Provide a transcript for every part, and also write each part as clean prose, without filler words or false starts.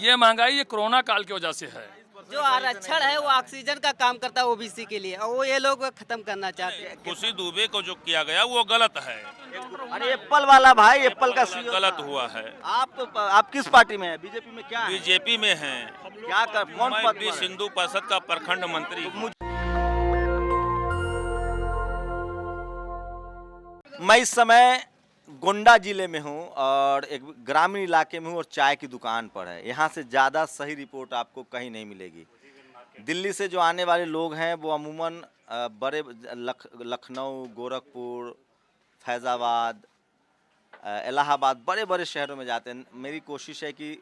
ये महंगाई ये कोरोना काल की वजह से है। जो आरक्षण है वो ऑक्सीजन का काम करता है ओबीसी के लिए, और वो ये लोग खत्म करना चाहते हैं। खुशी दुबे को जो किया गया वो गलत है, अरे एप्पल वाला भाई, एप्पल का CEO गलत था। हुआ है। आप किस पार्टी में है? बीजेपी में क्या है? बीजेपी में है, क्या कर कौन मैं पद भी पर है? सिंधु परिषद का प्रखंड मंत्री हूँ। मैं इस समय गोंडा जिले में हूँ और एक ग्रामीण इलाके में हूँ और चाय की दुकान पर है। यहाँ से ज़्यादा सही रिपोर्ट आपको कहीं नहीं मिलेगी। दिल्ली से जो आने वाले लोग हैं वो अमूमन बड़े लखनऊ, गोरखपुर, फैज़ाबाद, इलाहाबाद, बड़े बड़े शहरों में जाते हैं। मेरी कोशिश है कि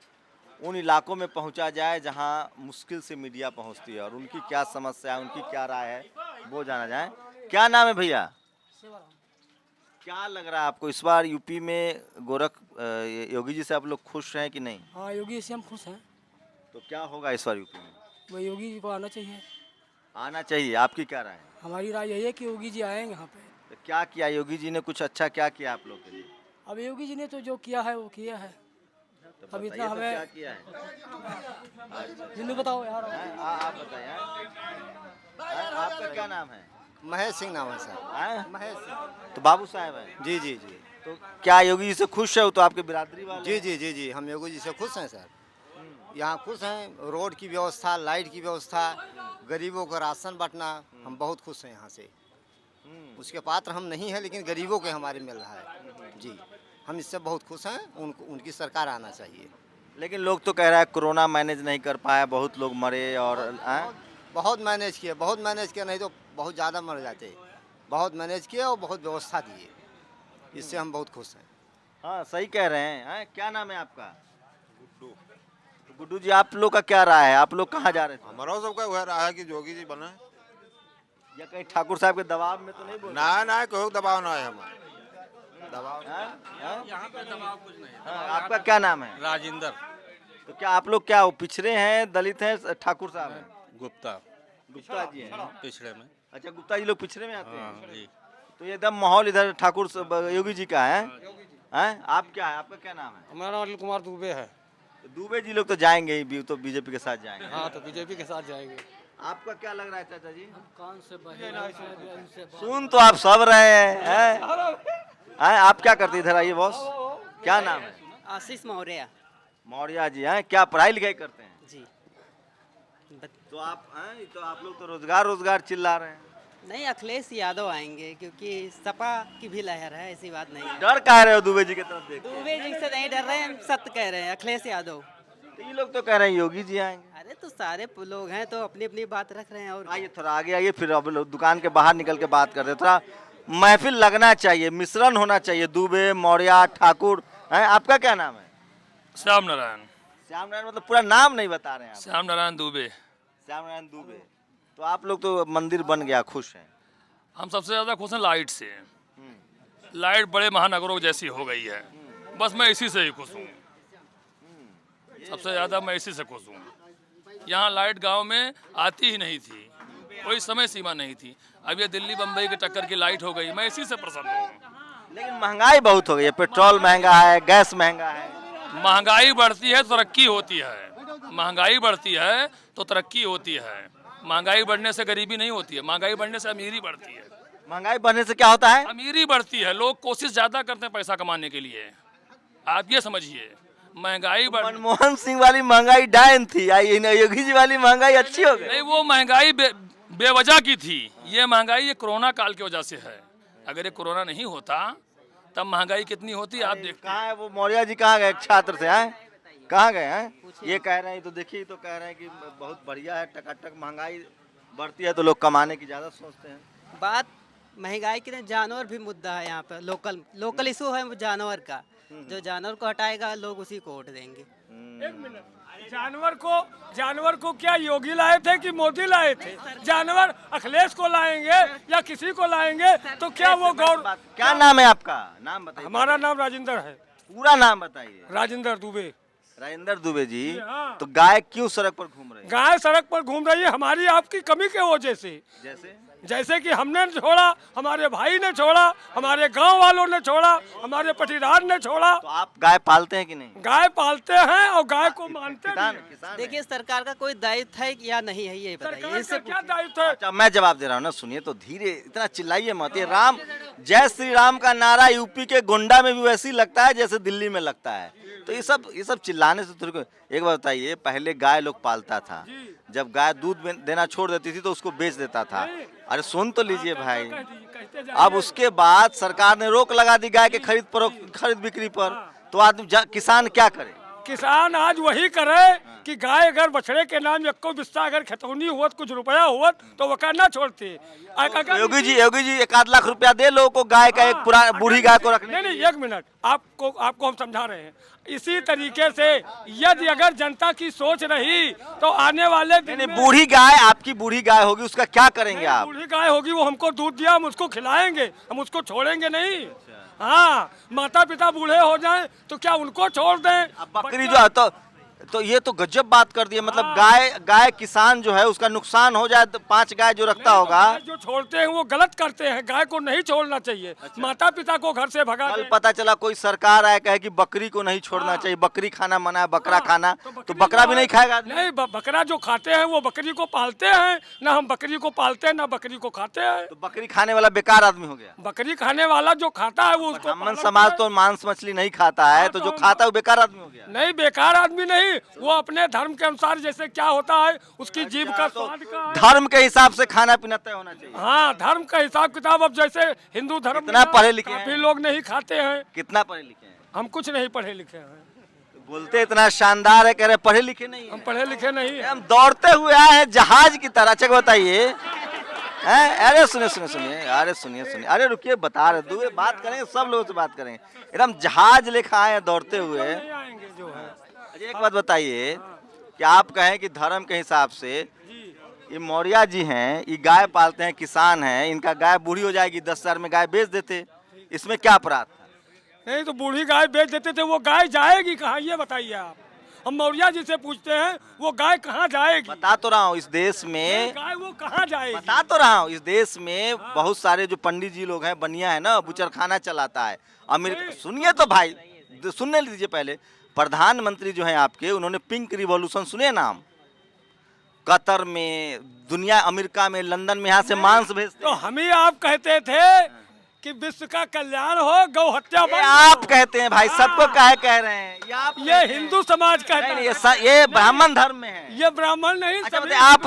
उन इलाकों में पहुंचा जाए जहां मुश्किल से मीडिया पहुंचती है और उनकी क्या समस्या है, उनकी क्या राय है, वो जाना जाए। क्या नाम है भैया? क्या लग रहा है आपको इस बार यूपी में योगी जी से आप लोग खुश हैं कि नहीं? हाँ, योगी से हम खुश हैं। तो क्या होगा इस बार यूपी में? वही योगी जी को आना चाहिए। आना चाहिए। आपकी क्या राय है? हमारी राय यही है कि योगी जी आएंगे यहाँ पे। तो क्या किया योगी जी ने? कुछ अच्छा क्या किया आप लोग के लिए? अब योगी जी ने तो जो किया है वो किया है। तो अब बताइए इतना तो हमें क्या किया है? जिन्नू बताओ यार। आप बताइए। आपका क्या नाम है? महेश सिंह नाम है सर। हैं? महेश सिंह। तो बाबू साहब हैं। जी जी जी तो क्या योगी जी से खुश है? वो तो आपके बिरादरी वाले जी हैं। जी जी जी हम योगी जी से खुश हैं सर। यहाँ खुश हैं। रोड की व्यवस्था, लाइट की व्यवस्था, गरीबों को राशन बांटना, हम बहुत खुश हैं यहाँ से। उसके पात्र हम नहीं हैं लेकिन गरीबों के हमारे मिल रहा है जी। हम इससे बहुत खुश हैं। उनकी सरकार आना चाहिए। लेकिन लोग तो कह रहा है कोरोना मैनेज नहीं कर पाया, बहुत लोग मरे और बहुत मैनेज किया, नहीं तो बहुत ज़्यादा मर जाते। बहुत मैनेज किया और बहुत व्यवस्था दिए। इससे हम बहुत खुश हैं। हाँ सही कह रहे हैं। क्या नाम है आपका? गुड्डू। तो गुड्डू जी, आप लोग का क्या राय है? आप लोग कहाँ जा रहे थे? हमारा सबका वह रहा है कि योगी जी बने। या कहीं ठाकुर साहब के दबाव में तो नहीं बोल? ना कोई दबाव ना है हमारे दबाव। यहाँ पे दबाव कुछ नहीं। हाँ, आपका क्या नाम है? राजेंद्र तो क्या आप लोग क्या पिछड़े हैं, दलित हैं, ठाकुर साहब हैं? गुप्ता गुप्ता जी हैं। पिछड़े में। अच्छा, गुप्ता जी लोग पिछड़े में आते हैं। जी। तो ये एकदम माहौल इधर ठाकुर योगी जी का है। हैं? आप क्या है? आपका क्या नाम है? हमारा नाम अनिल कुमार दुबे है। तो दुबे जी लोग तो जाएंगे ही, तो बीजेपी के साथ जाएंगे। हाँ, तो बीजेपी के साथ जाएंगे। आपका क्या लग रहा है चाचा जी? कान से सुन तो आप सब रहे हैं। आप क्या करते? इधर आइए बॉस। क्या नाम है? आशीष मौर्य मौर्या जी हैं। क्या पढ़ाई लिखाई करते हैं? जी। तो आप लोग तो रोजगार चिल्ला रहे हैं। नहीं, अखिलेश यादव आएंगे क्योंकि सपा की भी लहर है, ऐसी बात नहीं है। डर कह रहे हो दुबे जी की तरफ देख के? दुबे जी से नहीं डर रहे हैं, हम सत्य कह रहे हैं। अखिलेश यादव। तो ये लोग तो कह रहे हैं योगी जी आएंगे। अरे तो सारे लोग हैं तो अपनी अपनी बात रख रहे हैं। और आइए थोड़ा आगे आइए, फिर अब लोग दुकान के बाहर निकल के बात करते हैं। थोड़ा महफिल लगना चाहिए, मिश्रण होना चाहिए। दुबे, मौर्या, ठाकुर हैं। आपका क्या नाम है? श्याम नारायण। श्याम नारायण, मतलब पूरा नाम नहीं बता रहे हैं आप? श्याम नारायण दुबे। श्याम नारायण दुबे। तो आप लोग तो मंदिर बन गया, खुश हैं? हम सबसे ज़्यादा खुश हैं लाइट से। लाइट बड़े महानगरों जैसी हो गई है, बस मैं इसी से ही खुश हूँ। सबसे ज़्यादा मैं इसी से खुश हूँ। यहाँ लाइट गांव में आती ही नहीं थी, कोई समय सीमा नहीं थी। अब ये दिल्ली बम्बई के टक्कर की लाइट हो गई, मैं इसी से प्रसन्न हूँ। लेकिन महंगाई बहुत हो गई है। पेट्रोल महंगा है, गैस महंगा है। महंगाई बढ़ती है तो तरक्की होती है। महंगाई बढ़ती है तो तरक्की होती है। महंगाई बढ़ने से गरीबी नहीं होती है, महंगाई बढ़ने से अमीरी बढ़ती है। महंगाई बढ़ने से क्या होता है? अमीरी बढ़ती है। लोग कोशिश ज़्यादा करते हैं पैसा कमाने के लिए। आप ये समझिए, महंगाई मनमोहन सिंह वाली महंगाई डायन थी, योगी जी वाली महंगाई अच्छी हो गई। नहीं, वो महंगाई बेवजह की थी। ये महंगाई ये कोरोना काल की वजह से है। अगर ये कोरोना नहीं होता तब महंगाई कितनी होती आप देखते। कहाँ है वो मौर्या जी? कहाँ गए? छात्र से हैं? कहाँ गए हैं? ये कह रहे हैं, तो देखिए, तो कह रहे हैं कि बहुत बढ़िया है, टकाटक महंगाई बढ़ती है तो लोग कमाने की ज़्यादा सोचते हैं। बात महंगाई की नहीं, जानवर भी मुद्दा है यहाँ पे। लोकल इशू है जानवर का। जो जानवर को हटाएगा लोग उसी को वोट देंगे। एक मिनट, जानवर को क्या योगी लाए थे कि मोदी लाए थे? जानवर अखिलेश को लाएंगे या किसी को लाएंगे तो क्या वो क्या नाम है आपका? नाम बताइए। हमारा नाम राजेंद्र है। पूरा नाम बताइए। राजेंद्र दुबे। राजेंद्र दुबे जी। हाँ। तो गाय क्यों सड़क पर घूम रही है? गाय सड़क पर घूम रही है हमारी आपकी कमी के वजह से। जैसे जैसे कि हमने छोड़ा, हमारे भाई ने छोड़ा, हमारे गांव वालों ने छोड़ा, हमारे पटीदार ने छोड़ा। तो आप गाय पालते हैं कि नहीं? गाय पालते हैं और गाय को मानते भी किसान हैं। किसान देखिए सरकार का कोई दायित्व है या नहीं है ये सरकार बताइए, का इससे क्या दायित्व है? अच्छा मैं जवाब दे रहा हूँ ना, सुनिए तो धीरे, इतना चिल्लाइए मत। ये राम जय श्री राम का नारा यूपी के गोंडा में भी वैसे ही लगता है जैसे दिल्ली में लगता है। तो ये सब चिल्लाने से थोड़ी। एक बात बताइए, पहले गाय लोग पालता था, जब गाय दूध देना छोड़ देती थी तो उसको बेच देता था। अरे सुन तो लीजिए भाई, कहते जाइए। अब उसके बाद सरकार ने रोक लगा दी गाय के खरीद बिक्री पर, तो आदमी किसान क्या करे? किसान आज वही करे कि गाय अगर बछड़े के नाम एको बिस्सा अगर खतौनी हुआ कुछ रुपया हुआ तो वो करना छोड़ते। योगी जी 1 लाख रुपया दे लोगों को गाय का, एक पूरा बूढ़ी गाय को रखने। नहीं, एक मिनट, आपको हम समझा रहे हैं। इसी तरीके से यदि अगर जनता की सोच रही तो आने वाले दिन नहीं, में बूढ़ी गाय, आपकी बूढ़ी गाय होगी, उसका क्या करेंगे आप? बूढ़ी गाय होगी, वो हमको दूध दिया, हम उसको खिलाएंगे, हम उसको छोड़ेंगे नहीं। हाँ, माता पिता बूढ़े हो जाएं तो क्या उनको छोड़ दें? अब बकरी जो है तो ये तो गजब बात कर दी है। मतलब गाय किसान जो है उसका नुकसान हो जाए तो 5 गाय जो रखता होगा। गाय जो छोड़ते हैं वो गलत करते हैं, गाय को नहीं छोड़ना चाहिए। माता पिता को घर से भगा कल दें। पता चला कोई सरकार आया कहे कि बकरी को नहीं छोड़ना चाहिए, बकरी खाना मना है, बकरा खाना, तो बकरा भी नहीं खाएगा आदमी। नहीं, बकरा जो खाते हैं वो बकरी को पालते हैं ना, हम बकरी को पालते हैं ना बकरी को खाते हैं। तो बकरी खाने वाला बेकार आदमी हो गया। बकरी खाने वाला जो खाता है वो उसको ब्राह्मण पालन समाज करे। तो मांस मछली नहीं खाता है, तो जो खाता है वो बेकार आदमी हो गया। नहीं, बेकार आदमी नहीं, वो अपने धर्म के अनुसार जैसे क्या होता है उसकी जीभ का तो स्वाद का है। धर्म के हिसाब से खाना पीना तय होना चाहिए। हाँ, धर्म का हिसाब किताब। अब जैसे हिंदू धर्म कितना में पढ़े लिखे हैं? काफी लोग नहीं खाते हैं। कितना पढ़े लिखे हैं? हम कुछ नहीं पढ़े लिखे हैं, बोलते इतना शानदार है, कह रहे पढ़े लिखे नहीं हम है। पढ़े लिखे नहीं हैं। हम दौड़ते हुए आए हैं जहाज की तरह। अच्छा बताइए, अरे सुनिए, अरे सुनिए, अरे रुकिए, बता रहे दूर बात करेंगे, सब लोगों से बात करेंगे। एकदम जहाज लेखा आए हैं दौड़ते हुए। नहीं आएंगे जो है। अच्छा एक बात बताइए कि आप कहें कि धर्म के हिसाब से ये मौर्या जी हैं, ये गाय पालते हैं, किसान हैं, इनका गाय बूढ़ी हो जाएगी, 10,000 में गाय बेच देते, इसमें क्या अपराध था? नहीं तो बूढ़ी गाय बेच देते थे, वो गाय जाएगी कहाँ ये बताइए आप। हम मौर्या जी से पूछते हैं वो गाय कहाँ जाएगी? बता तो रहा हूँ, इस देश में गाय वो कहाँ जाएगी? बता तो रहा हूँ, इस देश में बहुत सारे जो पंडित जी लोग हैं, बनिया है ना, बुचरखाना चलाता है अमेरिका। सुनिए तो भाई, सुनने लीजिए पहले। प्रधानमंत्री जो हैं आपके, उन्होंने पिंक रिवॉल्यूशन सुने नाम? कतर में, दुनिया, अमेरिका में, लंदन में, यहाँ से मांस भेजते तो हैं। हम ही आप कहते थे कि विश्व का कल्याण हो, गौ हत्या ये बंद आप हो। कहते हैं भाई, सबको काहे कह रहे हैं? ये आप ये कहते हैं। हिंदू समाज कहता नहीं, है। ये ब्राह्मण धर्म में है। ये ब्राह्मण नहीं, अच्छा सभी बताइए, आप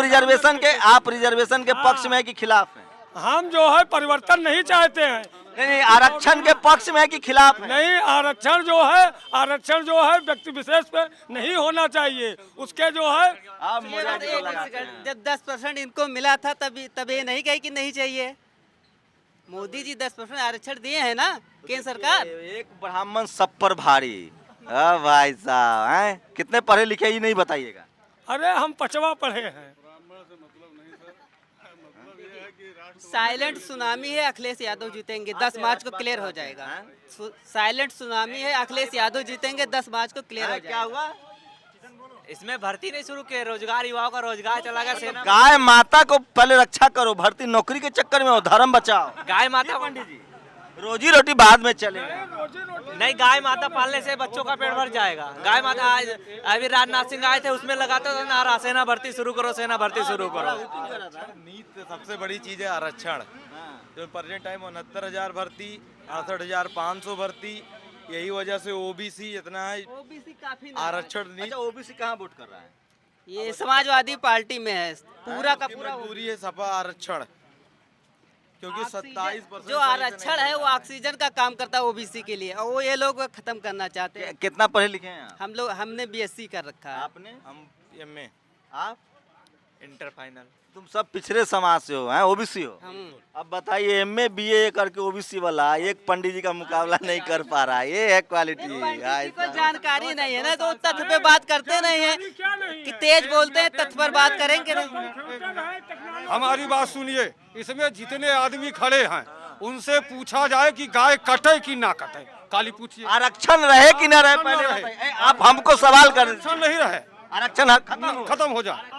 रिजर्वेशन के पक्ष में है कि खिलाफ है? हम जो है परिवर्तन नहीं चाहते हैं। नहीं, आरक्षण के पक्ष में है कि खिलाफ है? नहीं, आरक्षण जो है व्यक्ति विशेष पे नहीं होना चाहिए, उसके जो है आप ये मोदी बात जी को एक लगाते सेकंड, हैं। जब 10% इनको मिला था तब ये नहीं कही कि नहीं चाहिए। मोदी जी 10% आरक्षण दिए हैं ना केंद्र सरकार। एक ब्राह्मण सब पर भारी। भाई साहब हैं, कितने पढ़े लिखे ये नहीं बताइएगा? अरे हम 5वां पढ़े हैं। साइलेंट सुनामी है, अखिलेश यादव जीतेंगे, 10 मार्च को क्लियर हो जाएगा। साइलेंट सुनामी है, अखिलेश यादव जीतेंगे, 10 मार्च को क्लियर हो क्या जाएगा। हुआ? इसमें भर्ती नहीं शुरू किए, रोजगार, युवाओं का रोजगार चला गया सेना। गाय माता को पहले रक्षा करो, भर्ती नौकरी के चक्कर में हो, धर्म बचाओ। गाय माता पंडित जी, रोजी रोटी बाद में चलेगा। नहीं, गाय माता पालने से बच्चों का पेट भर जाएगा। गाय माता आज अभी राजनाथ सिंह आए थे, उसमें लगाते थे नारा, सेना भर्ती शुरू करो, सेना भर्ती शुरू करो। नीति सबसे बड़ी चीज है आरक्षण। जो प्रेजेंट टाइम 69,000 भर्ती, 68,500 भर्ती, यही वजह से ओबीसी इतना है। ओबीसी काफी आरक्षण नहीं, अच्छा ओबीसी कहाँ वोट कर रहा है? ये समाजवादी पार्टी में है, पूरा का पूरा। मजबूरी है सपा आरक्षण, क्योंकि 27% जो आरक्षण है वो ऑक्सीजन का काम करता है ओबीसी के लिए, और वो ये लोग खत्म करना चाहते हैं। कितना पढ़े लिखे हैं आप? हमने बीएससी कर रखा है। आपने? हम एमए, आप? Inter final. तुम सब पिछड़े समाज से हो, हैं ओबीसी हो। अब बताइए, एमए बीए करके ओबीसी वाला एक पंडित जी का मुकाबला नहीं कर पा रहा है, ये है क्वालिटी। किसी को जानकारी नहीं है ना, तो तथ्य पे बात करते नहीं है कि तेज बोलते हैं, तथ्य पर बात करेंगे नहीं। हमारी बात सुनिए, इसमें जितने आदमी खड़े हैं उनसे पूछा जाए कि गाय कटे कि ना कटे, काली पूछिए। आरक्षण रहे कि ना रहे, पहले रहे। बताइए। आप हमको सवाल कर, आरक्षण नहीं रहे, आरक्षण खत्म हो। खत्म हो जाए।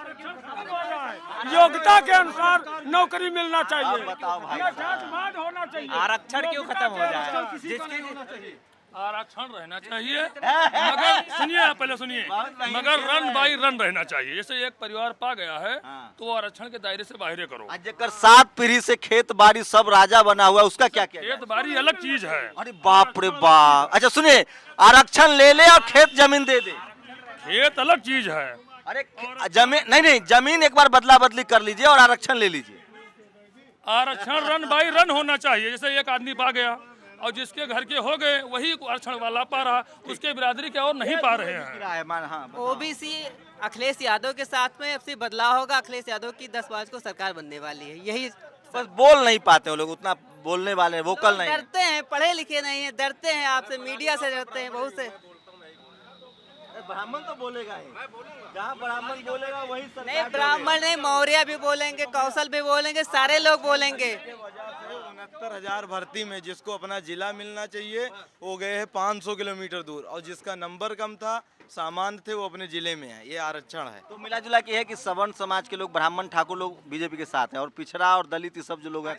योग्यता के अनुसार नौकरी मिलना चाहिए। बताओ भाई यह जांचवाद होना चाहिए। आरक्षण क्यों खत्म हो जाए? आरक्षण रहना चाहिए, मगर सुनिए, आप पहले सुनिए, मगर रन बाई रन रहना चाहिए। जैसे एक परिवार पा गया है तो आरक्षण के दायरे से बाहर करो। आज जेकर 7 पीढ़ी से खेत बाड़ी सब राजा बना हुआ है, उसका क्या किया जाए? खेत बाड़ी अलग चीज है। अरे बाप रे बाप। अच्छा सुनिए, आरक्षण ले ले और खेत जमीन दे दे। खेत अलग चीज है। अरे जमीन नहीं, जमीन एक बार बदला बदली कर लीजिए और आरक्षण ले लीजिए। आरक्षण रन बाई रन होना चाहिए। जैसे एक आदमी पा गया और जिसके घर के हो गए वही आरक्षण वाला पा रहा, उसके बिरादरी के और नहीं पा रहे हैं। ओबीसी अखिलेश यादव के साथ में अब से बदलाव होगा। अखिलेश यादव की 10 मार्च को सरकार बनने वाली है। यही बस बोल नहीं पाते वो लोग, उतना बोलने वाले वोकल नहीं है। डरते हैं, पढ़े लिखे नहीं है, डरते हैं आपसे, मीडिया से डरते हैं बहुत से। ब्राह्मण तो बोलेगा ही, जहाँ ब्राह्मण बोलेगा वही सरकार। नहीं, ब्राह्मण नहीं, मौर्य भी बोलेंगे, कौशल भी बोलेंगे, सारे लोग बोलेंगे। 69,000 भर्ती में जिसको अपना जिला मिलना चाहिए वो गए हैं 500 किलोमीटर दूर, और जिसका नंबर कम था, सामान्य थे, वो अपने जिले में है। ये आरक्षण है। तो मिला जुला के है कि सवर्ण समाज के लोग, ब्राह्मण ठाकुर लोग बीजेपी के साथ हैं और पिछड़ा और दलित ये सब जो लोग हैं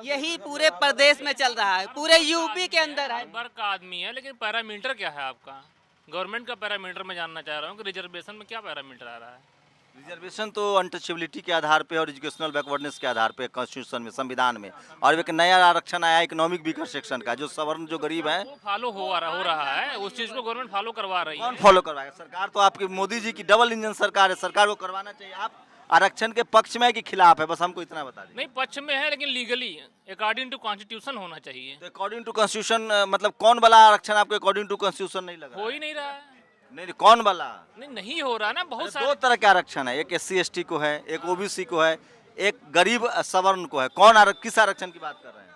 यही पूरे प्रदेश में चल रहा है, पूरे यूपी के अंदर है। नंबर का आदमी है, लेकिन पैरामीटर क्या है आपका? गवर्नमेंट का पैरामीटर मैं जानना चाह रहा हूँ कि रिजर्वेशन में क्या पैरामीटर आ रहा है? रिजर्वेशन तो अनटचेबिलिटी के आधार पे और एजुकेशनल बैकवर्डनेस के आधार पे कॉन्स्टिट्यूशन में, संविधान में। और एक नया आरक्षण आया इकोनॉमिक वीकर सेक्शन का, जो सवर्ण जो गरीब है वो फॉलो हो रहा है, उस चीज को गवर्नमेंट फॉलो करवा रही है। कौन फॉलो करवाएगा? सरकार तो आपकी मोदी जी की डबल इंजन सरकार है, सरकार को करवाना चाहिए। आप आरक्षण के पक्ष में है कि खिलाफ है? बस हमको इतना बता दें। नहीं, पक्ष में है, लेकिन लीगली अकॉर्डिंग टू कॉन्स्टिट्यूशन होना चाहिए। तो अकॉर्डिंग टू कॉन्स्टिट्यूशन मतलब कौन वाला आरक्षण आपको अकॉर्डिंग टू कॉन्स्टिट्यूशन नहीं लगा? हो ही नहीं रहा है। नहीं, कौन वाला? नहीं हो रहा ना, बहुत सारे। 2 तरह के आरक्षण है, एक SC ST को है, एक OBC को है, एक गरीब सवर्ण को है। कौन किस आरक्षण की बात कर रहे हैं?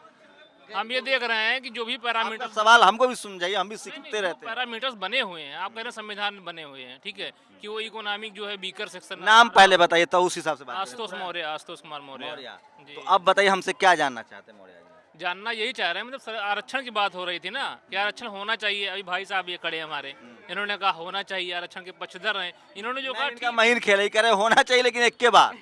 हम ये देख रहे हैं कि जो भी पैरामीटर, आपका सवाल हमको भी समझाइए, हम भी सीखते रहते हैं। पैरामीटर्स बने हुए हैं, आप कह रहे हैं संविधान में बने हुए हैं, ठीक है, कि वो इकोनॉमिक जो है वीकर सेक्शन। नाम पहले बताइए तो उस हिसाब से बात आशुतोष मौर्य, आशुतोष कुमार मौर्य। करें। तो अब बताइए हमसे क्या जानना चाहते हैं मौर्य जी? जानना यही चाह रहे हैं, मतलब आरक्षण की बात हो रही थी ना कि आरक्षण होना चाहिए। अभी भाई साहब ये खड़े हमारे, इन्होंने कहा होना चाहिए, आरक्षण के पक्षधर हैं। इन्होंने जो कहा इनका महीन खेल ही करे, होना चाहिए लेकिन एक के बार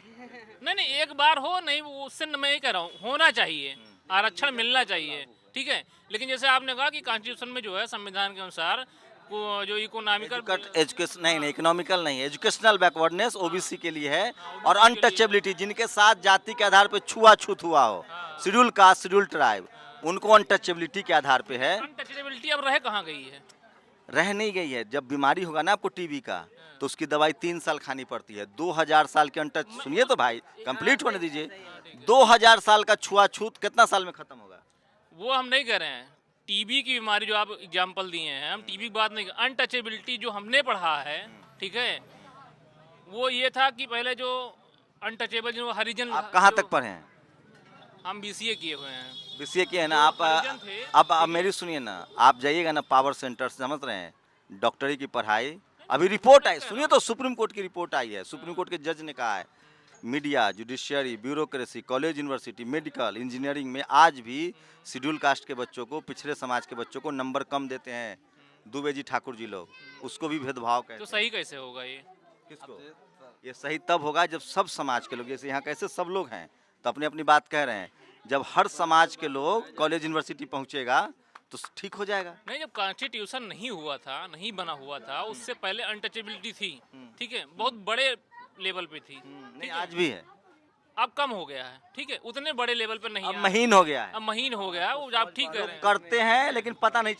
नहीं, एक बार हो नहीं, उससे मैं ही कह रहा हूँ, होना चाहिए, आरक्षण मिलना चाहिए, ठीक है। लेकिन जैसे आपने कहा कि कॉन्स्टिट्यूशन में जो है, संविधान के अनुसार जो इकोनॉमिकल एजुकेशन नहीं, इकोनॉमिकल नहीं, एजुकेशनल बैकवर्डनेस OBC के लिए है, और अनटचेबिलिटी जिनके साथ जाति के आधार पे छुआछूत हुआ हो, शेड्यूल कास्ट, शेड्यूल ट्राइब, उनको अनटचेबिलिटी के आधार पे है। अनटचेबिलिटी अब रह कहाँ गई है? रह नहीं गई है। जब बीमारी होगा ना आपको TB का, तो उसकी दवाई 3 साल खानी पड़ती है। 2000 साल के अनटच, सुनिए तो भाई, कंप्लीट होने दीजिए। 2000 साल का छुआछूत कितना साल में खत्म होगा? वो हम नहीं कह रहे हैं। टीबी की बीमारी जो आप एग्जाम्पल दिए हैं, हम टीबी की बात नहीं, अनटचेबिलिटी जो हमने पढ़ा है, ठीक है, वो ये था कि पहले जो अनटचेबल जो हरिजन। आप कहाँ तक पढ़े हैं? हम BCA किए हुए हैं। BCA किए हैं ना आप? अब मेरी सुनिए ना, आप जाइएगा ना पावर सेंटर से, समझ रहे हैं, डॉक्टरी की पढ़ाई, अभी रिपोर्ट आई, सुनिए तो, सुप्रीम कोर्ट की रिपोर्ट आई है। सुप्रीम कोर्ट के जज ने कहा है media, judiciary, bureaucracy, college, university, medical, engineering में आज भी शेड्यूल कास्ट के बच्चों को, पिछड़े समाज के बच्चों को नंबर कम देते हैं। दुबे जी, ठाकुर जी लोग, उसको भी भेदभाव कहते हैं। तो सही कैसे होगा ये? किसको? ये सही तब होगा जब सब समाज के लोग, जैसे यहाँ कैसे सब लोग हैं तो अपनी अपनी बात कह रहे हैं, जब हर समाज के लोग कॉलेज यूनिवर्सिटी पहुँचेगा तो ठीक हो जाएगा। नहीं, जब कॉन्स्टिट्यूशन नहीं हुआ था, नहीं बना हुआ था, उससे पहले अनटचेबिलिटी थी, ठीक है, बहुत बड़े लेवल पे थी। नहीं, आज भी है, अब कम हो गया है, ठीक है, उतने बड़े लेवल पे नहीं, अब महीन हो गया है। अब महीन हो गया, वो आप ठीक कह रहे हैं। करते हैं लेकिन पता नहीं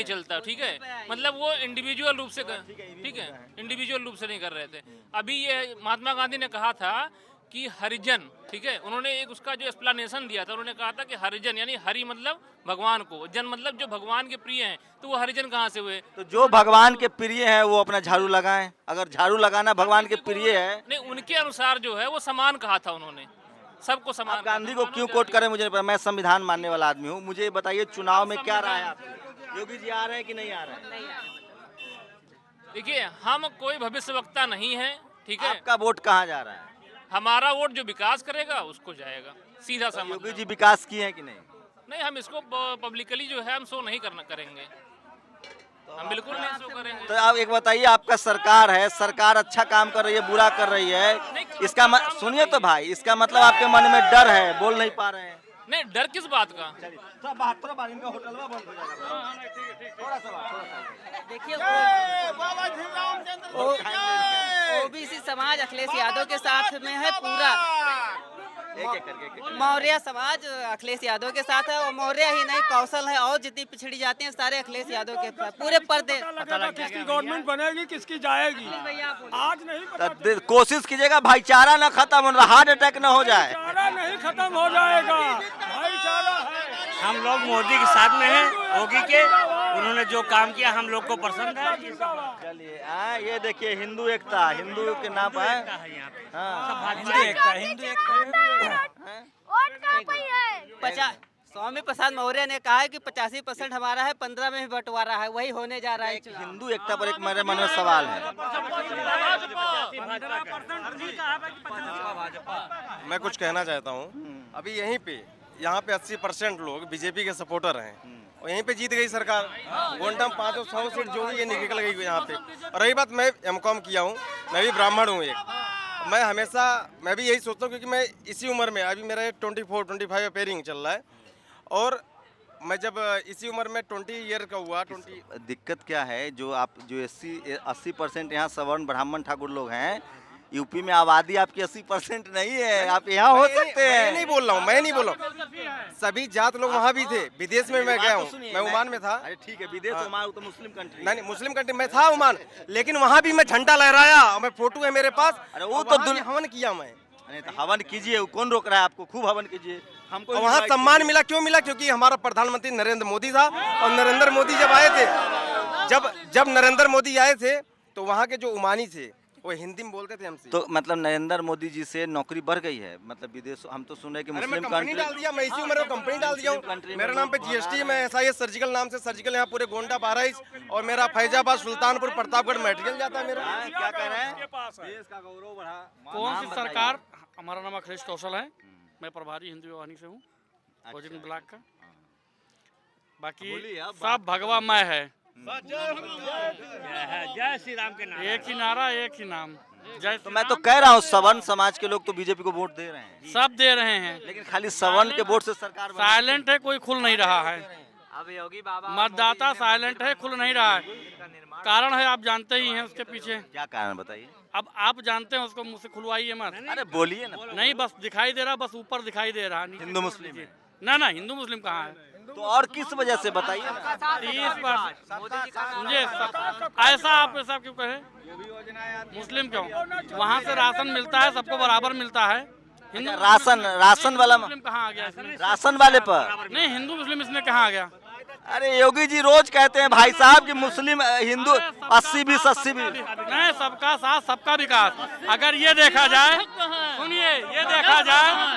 चलता, ठीक है, मतलब वो इंडिविजुअल रूप से, ठीक है, इंडिविजुअल रूप से नहीं कर रहे थे। अभी ये महात्मा गांधी ने कहा था कि हरिजन, ठीक है, उन्होंने एक उसका जो एक्सप्लेनेशन दिया था, उन्होंने कहा था कि हरिजन यानी हरि मतलब भगवान को, जन मतलब जो भगवान के प्रिय हैं, तो वो हरिजन कहाँ से हुए? तो जो भगवान के प्रिय है वो अपना झाड़ू लगाएं। अगर झाड़ू लगाना भगवान के प्रिय है, नहीं, उनके अनुसार जो है वो समान कहा था उन्होंने, सबको समान। गांधी को क्यों कोट करें मुझे नहीं पता, मैं संविधान मानने वाला आदमी हूँ। मुझे बताइए चुनाव में क्या राय है आपकी? योगी जी आ रहे हैं कि नहीं आ रहे हैं? देखिए, हम कोई भविष्यवक्ता नहीं है, ठीक है, आपका वोट कहाँ जा रहा है? हमारा वोट जो विकास करेगा उसको जाएगा, सीधा सा। योगी जी विकास किए हैं कि नहीं? नहीं, हम इसको पब्लिकली जो है हम शो नहीं करेंगे। हम बिल्कुल नहीं शो करेंगे। तो आप एक बताइए, आपका सरकार है, सरकार अच्छा काम कर रही है, बुरा कर रही है, इसका सुनिए तो भाई, इसका मतलब आपके मन में डर है, बोल नहीं पा रहे हैं। नहीं, डर किस बात का? देखिए ओबीसी समाज अखिलेश यादव के साथ में है पूरा। मौर्य समाज अखिलेश यादव के साथ है, और मौर्य ही नहीं कौशल है और जितनी पिछड़ी जाती हैं सारे अखिलेश यादव के साथ पूरे पर्दे। किसकी गवर्नमेंट बनेगी, किसकी जाएगी, आज नहीं पता। कोशिश कीजिएगा भाईचारा न खत्म हो, हार्ट अटैक न हो जाए। भाईचारा नहीं खत्म हो जाएगा, भाईचारा है। हम लोग मोदी के साथ में हैं, योगी के, उन्होंने जो काम किया हम लोग को पसंद है। चलिए ये देखिए हिंदू एकता, हिंदू के नाम है, हिंदू एकता, हिंदू एकता। स्वामी प्रसाद मौर्य ने कहा है कि 85% हमारा है, 15 में भी बंटवारा है, वही होने जा रहा है। हिंदू एकता पर एक मेरे मन में सवाल है। मैं कुछ कहना चाहता हूँ। अभी यहीं पे यहाँ पे 80% लोग बीजेपी के सपोर्टर हैं और यहीं पे जीत गई सरकार। गोंडा 500 सीट जो भी ये निकल गई यहाँ पे। और रही बात, मैं एमकॉम किया हूँ, मैं भी ब्राह्मण हूँ एक। मैं भी यही सोचता हूँ क्योंकि मैं इसी उम्र में, अभी मेरा 24-25 अपेयरिंग चल रहा है, और मैं जब इसी उम्र में 20 ईयर का हुआ। दिक्कत क्या है, जो 80% यहाँ सवर्ण ब्राह्मण ठाकुर लोग हैं, यूपी में आबादी आपकी 80% नहीं है, आप यहाँ हो सकते हैं। मैं नहीं बोल रहा हूँ, सभी जात लोग वहाँ भी थे। विदेश में मैं गया हूँ, मैं ओमान में था। अरे ठीक है, विदेश ओमान तो मुस्लिम कंट्री। नहीं, मुस्लिम कंट्री में था ओमान, लेकिन वहाँ भी मैं झंडा लहराया और मैं फोटो है मेरे पास। अरे वो तो हवन किया मैं। नहीं तो हवन कीजिए, कौन रोक रहा है आपको? खूब हवन कीजिए। हमको वहाँ सम्मान मिला, क्यों मिला? क्योंकि हमारा प्रधानमंत्री नरेंद्र मोदी था, और नरेंद्र मोदी जब आए थे, जब नरेंद्र मोदी आए थे तो वहाँ के जो उमानी थे वो हिंदी में बोलते थे हमसे। तो मतलब नरेंद्र मोदी जी से नौकरी बढ़ गई है, मतलब विदेश, हम तो सुन रहे कि मुस्लिम कंपनी डाल दिया, मैं इसी उम्र में कंपनी डाल दिया हूँ। मेरे नाम पे जीएसटी में SIS सर्जिकल नाम से, सर्जिकल यहाँ पूरे गोंडा 12 और मेरा फैजाबाद, सुल्तानपुर, प्रतापगढ़ मटेरियल जाता है मेरा। क्या कह रहे हैं? देश का गौरव बढ़ा। कौन सी सरकार? हमारा नाम अखिलेश कौशल है, मैं प्रभारी हिंदू विभाग से हूँ, कोचिंग ब्लॉक का। बाकी सब भगवा मैं है। जय श्री राम के नाम, एक ही नारा, एक ही नाम, जय। तो मैं तो कह रहा हूँ, सवर्ण समाज के लोग तो बीजेपी को वोट दे रहे हैं, सब दे रहे हैं, लेकिन खाली सवर्ण के वोट से सरकार साइलेंट है, कोई खुल नहीं रहा है। अब योगी बाबा मतदाता साइलेंट है, खुल नहीं रहा है। कारण है, आप जानते ही हैं उसके पीछे। क्या कारण बताइए? अब आप जानते हैं, उसको मुझ से खुलवाइए मत। अरे बोलिए ना। नहीं, बस दिखाई दे रहा, बस ऊपर दिखाई दे रहा। हिंदू मुस्लिम है? ना, हिंदू मुस्लिम कहाँ है? तो और किस वजह से बताइए ना। 30% मुझे ऐसा आप ऐसा क्यों कहे? मुस्लिम क्यों? वहाँ से राशन मिलता है, सबको बराबर मिलता है। हिंदू राशन वाला मुस्लिम कहाँ आ गया इसमें? राशन वाले पर नहीं, हिंदू मुस्लिम इसमें कहाँ आ गया? अरे योगी जी रोज कहते हैं भाई साहब कि मुस्लिम हिंदू 80-20 80-20। नहीं, सबका साथ सबका विकास। अगर ये देखा जाए, सुनिए, ये देखा जाए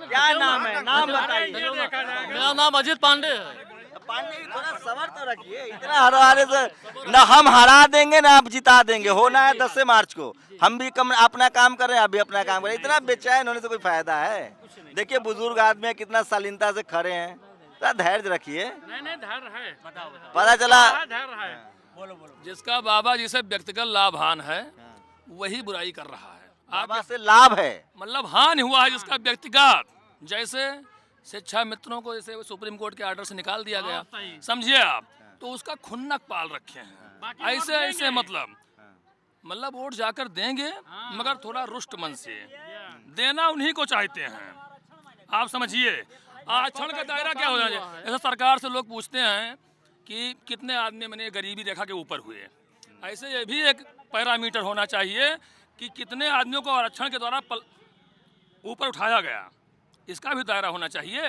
क्या नाम है? नाम बताइए। मेरा नाम अजीत पांडे है। पांडे जी थोड़ा सबर तो रखिए, इतना हराने से न हम हरा देंगे ना आप जिता देंगे। होना है 10 मार्च को, हम भी अपना काम कर रहे हैं, आप भी अपना काम कर रहे हैं। इतना बेचैन होने से कोई फायदा है? देखिए बुजुर्ग आदमी कितना शालीनता से खड़े हैं, धैर्य रखिए। नहीं, धैर्य है, पता चला धैर्य है। बोलो। जिसका बाबा जी से व्यक्तिगत लाभान है वही बुराई कर रहा है। बाबा से लाभ है, मतलब हानि हुआ है जिसका व्यक्तिगत, जैसे शिक्षा मित्रों को जैसे सुप्रीम कोर्ट के ऑर्डर से निकाल दिया गया, समझिए आप, तो उसका खुन्नक पाल रखे हैं। ऐसे मतलब वोट जाकर देंगे, मगर थोड़ा रुष्ट मन से देना उन्हीं को चाहते हैं। आप समझिए आरक्षण का दायरा क्या हो जाए। ऐसा सरकार से लोग पूछते हैं कि कितने आदमी मैंने गरीबी रेखा के ऊपर हुए, ऐसे ये भी एक पैरामीटर होना चाहिए कि कितने आदमियों को आरक्षण के द्वारा ऊपर उठाया गया, इसका भी दायरा होना चाहिए।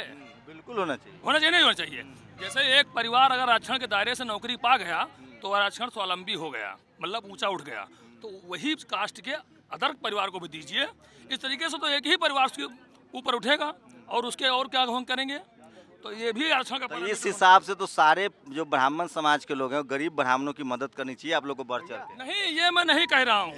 बिल्कुल होना चाहिए। नहीं होना चाहिए। जैसे एक परिवार अगर आरक्षण के दायरे से नौकरी पा गया तो आरक्षण स्वावलंबी हो गया, मतलब ऊंचा उठ गया, तो वही कास्ट के अदर परिवार को भी दीजिए। इस तरीके से तो एक ही परिवार के ऊपर उठेगा और उसके और क्या हम करेंगे, तो ये भी आरक्षण का। तो इस हिसाब से तो सारे जो ब्राह्मण समाज के लोग हैं, गरीब ब्राह्मणों की मदद करनी चाहिए आप लोग को बढ़ चढ़ के। नहीं, ये मैं नहीं कह रहा हूँ,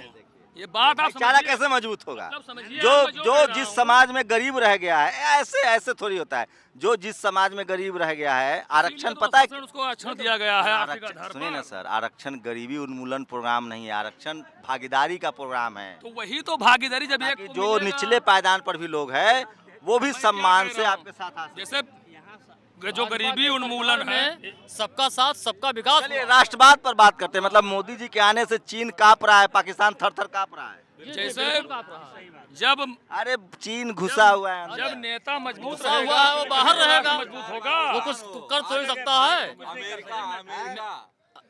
ये बात आप भाईचारा कैसे मजबूत होगा? मतलब समझिए, जो मैं जो जो कह रहा जिस हूँ। समाज में गरीब रह गया है, ऐसे ऐसे थोड़ी होता है। जो जिस समाज में गरीब रह गया है, आरक्षण पता है, उसको आरक्षण दिया गया है आर्थिक आरक्षण आधार सुनिए ना पर। सर, आरक्षण गरीबी उन्मूलन प्रोग्राम नहीं है, आरक्षण भागीदारी का प्रोग्राम है। तो वही तो भागीदारी जब एक ताकि को जो मिलेगा। निचले पायदान पर भी लोग हैं, वो भी सम्मान से आपके साथ आ सकें। जैसे जो गरीबी उन्मूलन है, सबका साथ सबका विकास। चलिए राष्ट्रवाद पर बात करते हैं। मतलब मोदी जी के आने से चीन कांप रहा है, पाकिस्तान थर थर कांप रहा है। जैसे जब अरे चीन घुसा हुआ है अंदर। जब नेता मजबूत घुसा रहेगा, हुआ है, वो बाहर तो रहेगा। मजबूत होगा। वो कुछ कर थोड़ी सकता है।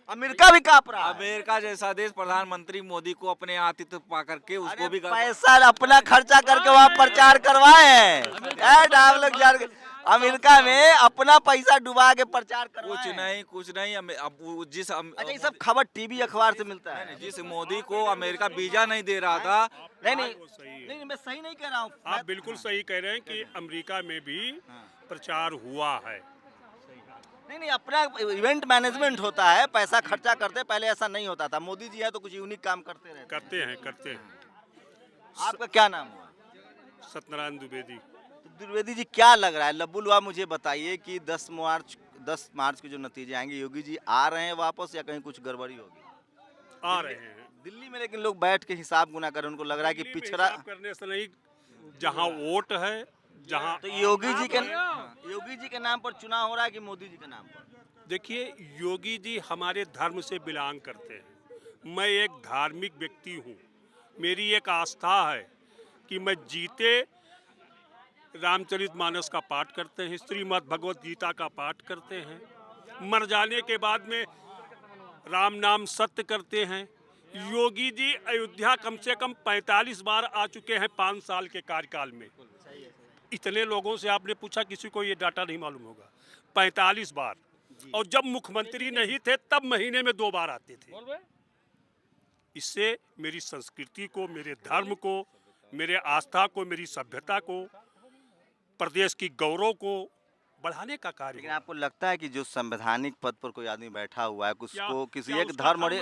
अमेरिका भी कांप रहा है। अमेरिका जैसा देश प्रधानमंत्री मोदी को अपने आतिथ्य पा करके उसको भी पैसा अपना खर्चा करके वहाँ प्रचार करवाए हैं। आप लोग जान अमेरिका में अपना पैसा डुबा के प्रचार करवाए। कुछ नहीं अब वो जिस अच्छा, ये सब खबर टीवी अखबार से मिलता है। जिस मोदी को अमेरिका वीजा नहीं दे रहा था, नहीं मैं सही नहीं कह रहा हूँ। आप बिल्कुल सही कह रहे हैं कि अमेरिका में भी प्रचार हुआ है। नहीं अपना इवेंट मैनेजमेंट होता है, पैसा खर्चा करते, पहले ऐसा नहीं होता था। मोदी जी है तो कुछ यूनिक काम करते रहते करते हैं। आपका क्या नाम हुआ? सत्यनारायण द्विवेदी। तो द्विवेदी जी क्या लग रहा है? लब्बुलवा मुझे बताइए कि 10 मार्च के जो नतीजे आएंगे, योगी जी आ रहे हैं वापस या कहीं कुछ गड़बड़ी होगी? आ रहे हैं दिल्ली में, लेकिन लोग बैठ के हिसाब गुना कर, उनको लग रहा है कि पिछड़ा करने से नहीं, जहाँ वोट है, जहाँ तो योगी जी के नाम पर चुनाव हो रहा है कि मोदी जी के नाम पर? देखिए, योगी जी हमारे धर्म से बिलोंग करते हैं। मैं एक धार्मिक व्यक्ति हूँ। मेरी एक आस्था है कि मैं जीते रामचरितमानस का पाठ करते हैं, श्रीमद् भगवत गीता का पाठ करते हैं, मर जाने के बाद में राम नाम सत्य करते हैं। योगी जी अयोध्या कम से कम 45 बार आ चुके हैं 5 साल के कार्यकाल में। इतने लोगों से आपने पूछा, किसी को ये डाटा नहीं मालूम होगा। 45 बार। और जब मुख्यमंत्री नहीं थे तब महीने में 2 बार आते थे। इससे मेरी संस्कृति को, मेरे धर्म को, मेरे आस्था को, मेरी सभ्यता को, प्रदेश की गौरव को बढ़ाने का कार्य। लेकिन आपको लगता है कि जो संवैधानिक पद पर कोई आदमी बैठा हुआ है, उसको किसी एक धर्म और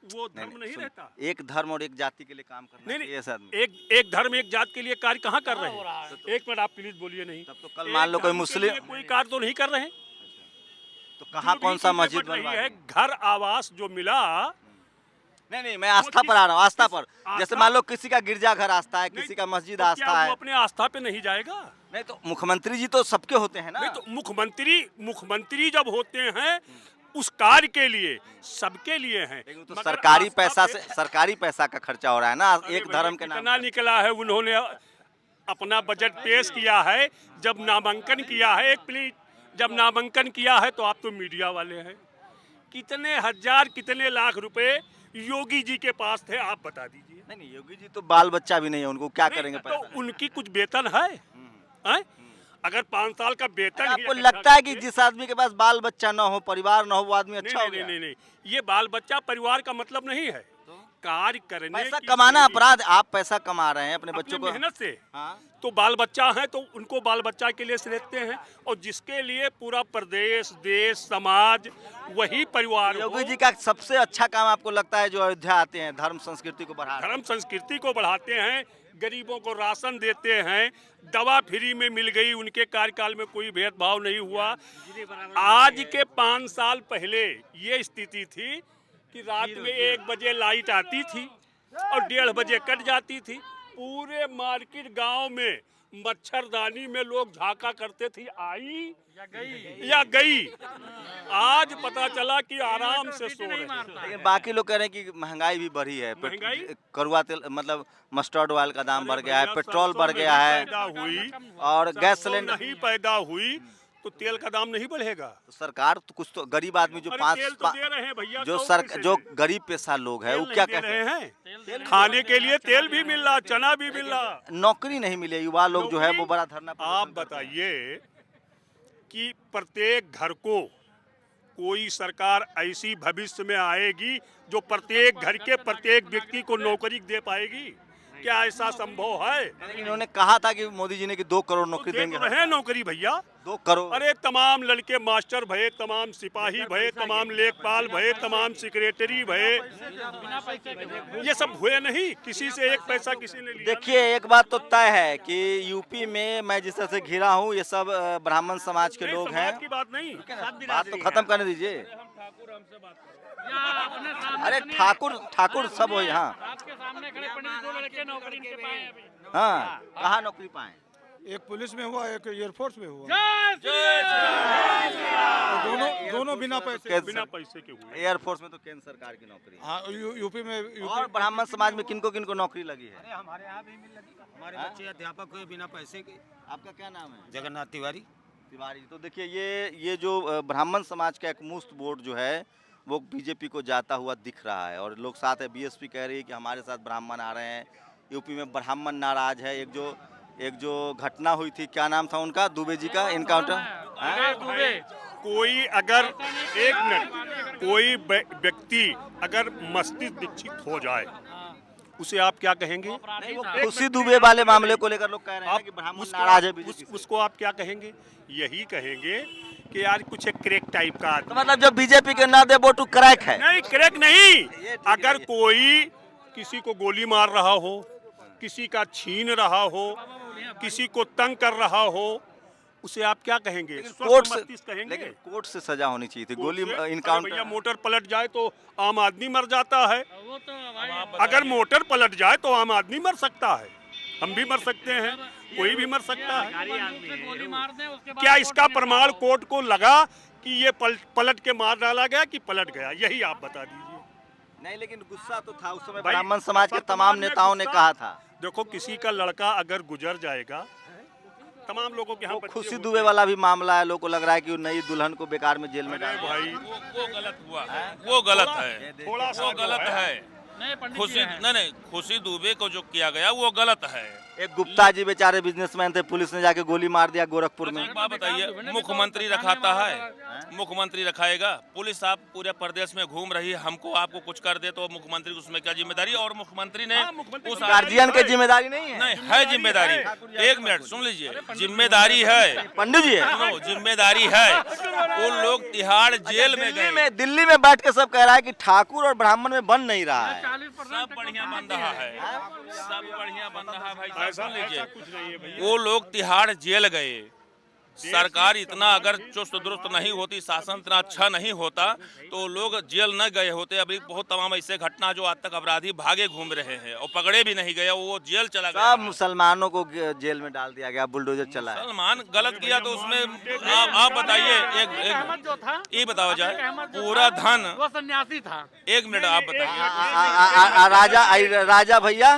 वो धर्म नहीं रहता? एक धर्म और एक जाति के लिए काम करना चाहिए सर। एक धर्म एक जाति के लिए कार्य कहाँ कर रहे हैं? एक मिनट आप प्लीज बोलिए नहीं। तब तो कल मान लो कोई मुस्लिम कोई कार्य तो नहीं कर रहे हैं। तो कहाँ कौन सा मस्जिद बनवा है? घर आवास जो मिला। नहीं मैं आस्था पर आ रहा हूँ, आस्था पर। जैसे मान लो किसी का गिरजाघर आस्था है, किसी का मस्जिद आस्था है, अपने आस्था पे नहीं जाएगा? नहीं तो मुख्यमंत्री जी तो सबके होते हैं ना। नहीं तो मुख्यमंत्री जब होते हैं उस कार्य के लिए, सबके लिए हैं। तो सरकारी पैसा का खर्चा हो रहा है ना, एक धर्म के नाम। कितना निकला है? उन्होंने अपना बजट पेश किया है, जब नामांकन किया है, जब नामांकन किया है तो आप तो मीडिया वाले हैं। कितने हजार, कितने लाख रुपए योगी जी के पास थे, आप बता दीजिए। नहीं योगी जी तो बाल बच्चा भी नहीं है, उनको क्या करेंगे? तो उनकी कुछ वेतन है? अगर 5 साल का वेतन आपको लगता है कि जिस आदमी के पास बाल बच्चा ना हो, परिवार ना हो, वो आदमी अच्छा हो गया? नहीं, ये बाल बच्चा परिवार का मतलब नहीं है। कार्य करने, पैसा कमाना अपराध। आप पैसा कमा रहे हैं अपने बच्चों को मेहनत से। तो बाल बच्चा है तो उनको बाल बच्चा के लिए देखते हैं, और जिसके लिए पूरा प्रदेश, देश, समाज, वही परिवार। योगी जी का सबसे अच्छा काम आपको लगता है जो अयोध्या आते हैं, धर्म संस्कृति को बढ़ा? धर्म संस्कृति को बढ़ाते हैं, गरीबों को राशन देते हैं, दवा फ्री में मिल गई, उनके कार्यकाल में कोई भेदभाव नहीं हुआ। आज के 5 साल पहले ये स्थिति थी कि रात में 1 बजे लाइट आती थी और 1:30 बजे कट जाती थी। पूरे मार्केट गांव में मच्छरदानी में लोग झांका करते थे, आई या गई। आज पता चला कि आराम से सो रहे हैं। लेकिन बाकी लोग कह रहे हैं कि महंगाई भी बढ़ी है, कड़वा तेल मतलब मस्टर्ड ऑयल का दाम बढ़ गया है, पेट्रोल बढ़ गया है, और गैस सिलेंडर नहीं पैदा हुई तो तेल का दाम नहीं बढ़ेगा। तो सरकार तो कुछ तो गरीब आदमी जो जो गरीब पेशा लोग है, वो क्या कह रहे हैं? खाने के लिए तेल भी मिल रहा, चना भी मिल रहा, नौकरी नहीं मिले, युवा लोग जो है वो बड़ा धरना। आप बताइए कि प्रत्येक घर को कोई सरकार ऐसी भविष्य में आएगी जो प्रत्येक घर के प्रत्येक व्यक्ति को नौकरी दे पाएगी? क्या ऐसा संभव है? लेकिन इन्होंने कहा था कि मोदी जी ने कि 2 करोड़ नौकरी देंगे। है नौकरी भैया 2 करोड़। अरे तमाम लड़के मास्टर भये, तमाम सिपाही भये, तमाम लेखपाल भये, तमाम सेक्रेटरी भये, ये सब हुए नहीं, किसी से एक पैसा किसी ने लिया। देखिए एक बात तो तय है कि यूपी में मैं जिस तरह से घिरा हूँ ये सब ब्राह्मण समाज के लोग हैं। की बात नहीं, बात तो खत्म करने दीजिए। अरे ठाकुर सब हो यहाँ। आपके सामने खड़े पंडित 2 लड़के नौकरी इनके पाए अभी। हाँ, कहाँ नौकरी पाए? एक पुलिस में हुआ, एक एयरफोर्स में हुआ। दोनों बिना पैसे के हुए। एयरफोर्स में तो केंद्र सरकार की नौकरी। हाँ, यूपी में। और ब्राह्मण समाज में किनको किनको नौकरी लगी है? हमारे यहाँ भी मिल लगी। हमारे बच्चे अध्यापक हुए बिना पैसे के। आपका क्या नाम है? जगन्नाथ तिवारी। तो देखिए ये जो ब्राह्मण समाज का एक मुश्त वोट जो है वो बीजेपी को जाता हुआ दिख रहा है। और लोग साथ है, बीएसपी कह रही है कि हमारे साथ ब्राह्मण आ रहे हैं। यूपी में ब्राह्मण नाराज है। एक जो घटना हुई थी, क्या नाम था उनका, दुबे जी का इनकाउंटर। कोई अगर एक मिनट, कोई व्यक्ति अगर मस्तिष्क विकसित हो जाए उसे आप क्या कहेंगे? खुशी दुबे वाले मामले को लेकर लोग कह रहे हैं कि ब्राह्मण नाराज है बीजेपी से। उसको आप क्या कहेंगे? यही कहेंगे कि यार कुछ एक क्रैक टाइप का। तो मतलब जब बीजेपी के ना दे वोट क्रैक है? नहीं, क्रैक नहीं। अगर कोई किसी को गोली मार रहा हो, किसी का छीन रहा हो, किसी को तंग कर रहा हो, उसे आप क्या कहेंगे? कोर्ट से कहेंगे। लेकिन कोर्ट से सजा होनी चाहिए थी। गोली इनकाउंटर। भैया मोटर पलट जाए तो आम आदमी मर जाता है। अगर मोटर पलट जाए तो आम आदमी मर सकता है, हम भी मर सकते हैं, कोई भी मर सकता है। क्या इसका प्रमाण कोर्ट को लगा कि ये पलट के मार डाला गया कि पलट गया? यही आप बता दीजिए। नहीं, लेकिन गुस्सा तो था उस समय। ब्राह्मण समाज के तमाम नेताओं ने कहा था। देखो, किसी का लड़का अगर गुजर जाएगा, तमाम लोगों के यहाँ खुशी दुबे वाला भी मामला है। लोगों को लग रहा है कि नई दुल्हन को बेकार में जेल में डाल भाई वो गलत हुआ, वो गलत है, थोड़ा सा गलत है। खुशी दुबे को जो किया गया वो गलत है। एक गुप्ता जी बेचारे बिजनेसमैन थे, पुलिस ने जाके गोली मार दिया गोरखपुर में। एक बात बताइए, मुख्यमंत्री रखाता है, मुख्यमंत्री रखाएगा? पुलिस आप पूरे प्रदेश में घूम रही है, हमको आपको कुछ कर दे तो मुख्यमंत्री को उसमें क्या जिम्मेदारी? और मुख्यमंत्री ने उस गार्जियन की जिम्मेदारी नहीं है? नहीं है जिम्मेदारी। एक मिनट सुन लीजिए, जिम्मेदारी है। पंडित जी है, जिम्मेदारी है। उन लोग तिहाड़ जेल में गए। दिल्ली में बैठ के सब कह रहा है कि ठाकुर और ब्राह्मण में बन नहीं रहा है। सब बढ़िया बन रहा है, सब बढ़िया बन रहा है भाई। ऐसा लीजिए, कुछ नहीं है भैया। वो लोग तिहाड़ जेल गए। सरकार इतना अगर चुस्त दुरुस्त नहीं होती, शासन इतना अच्छा नहीं होता तो लोग जेल न गए होते। अभी बहुत तमाम ऐसे घटना जो आज तक अपराधी भागे घूम रहे हैं और पकड़े भी नहीं गए, वो जेल चला गया। सब मुसलमानों को जेल में डाल दिया गया, बुलडोजर चला है। मुसलमान गलत किया तो उसमें आप बताइए, एक ये बताओ जाए, पूरा धन वो सन्यासी था। एक मिनट आप बताइए, राजा भैया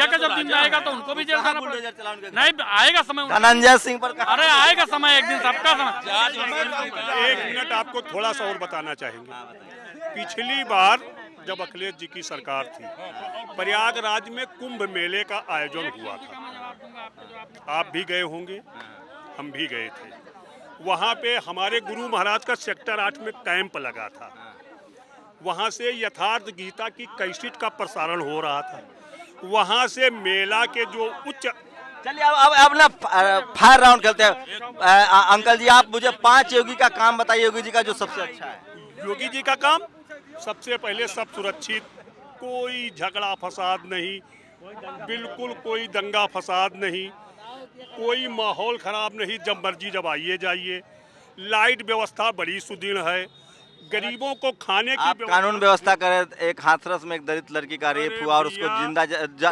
का जब दिन आएगा तो उनको भी जेल जाना पड़ेगा। नहीं आएगा समय, धनंजय सिंह पर। अरे आएगा समय, एक दिन सबका समय। एक मिनट आपको थोड़ा सा और बताना चाहेंगे। पिछली बार जब अखिलेश जी की सरकार थी, प्रयागराज में कुंभ मेले का आयोजन हुआ था। आप भी गए होंगे, हम भी गए थे। वहाँ पे हमारे गुरु महाराज का सेक्टर 8 में कैंप लगा था। वहाँ से यथार्थ गीता की कैसेट का प्रसारण हो रहा था। वहाँ से मेला के जो उच्च, चलिए अब ना फायर राउंड खेलते हैं। अंकल जी, आप मुझे 5 योगी का काम बताइए, योगी जी का जो सबसे अच्छा है। योगी जी का काम सबसे पहले सब सुरक्षित, कोई झगड़ा फसाद नहीं, बिल्कुल कोई दंगा फसाद नहीं, कोई माहौल खराब नहीं, जब मर्जी जब आइए जाइए। लाइट व्यवस्था बड़ी सुदृढ़ है, गरीबों को खाने की आप कानून व्यवस्था करें। एक हाथरस में एक दलित लड़की का रेप हुआ और उसको जिंदा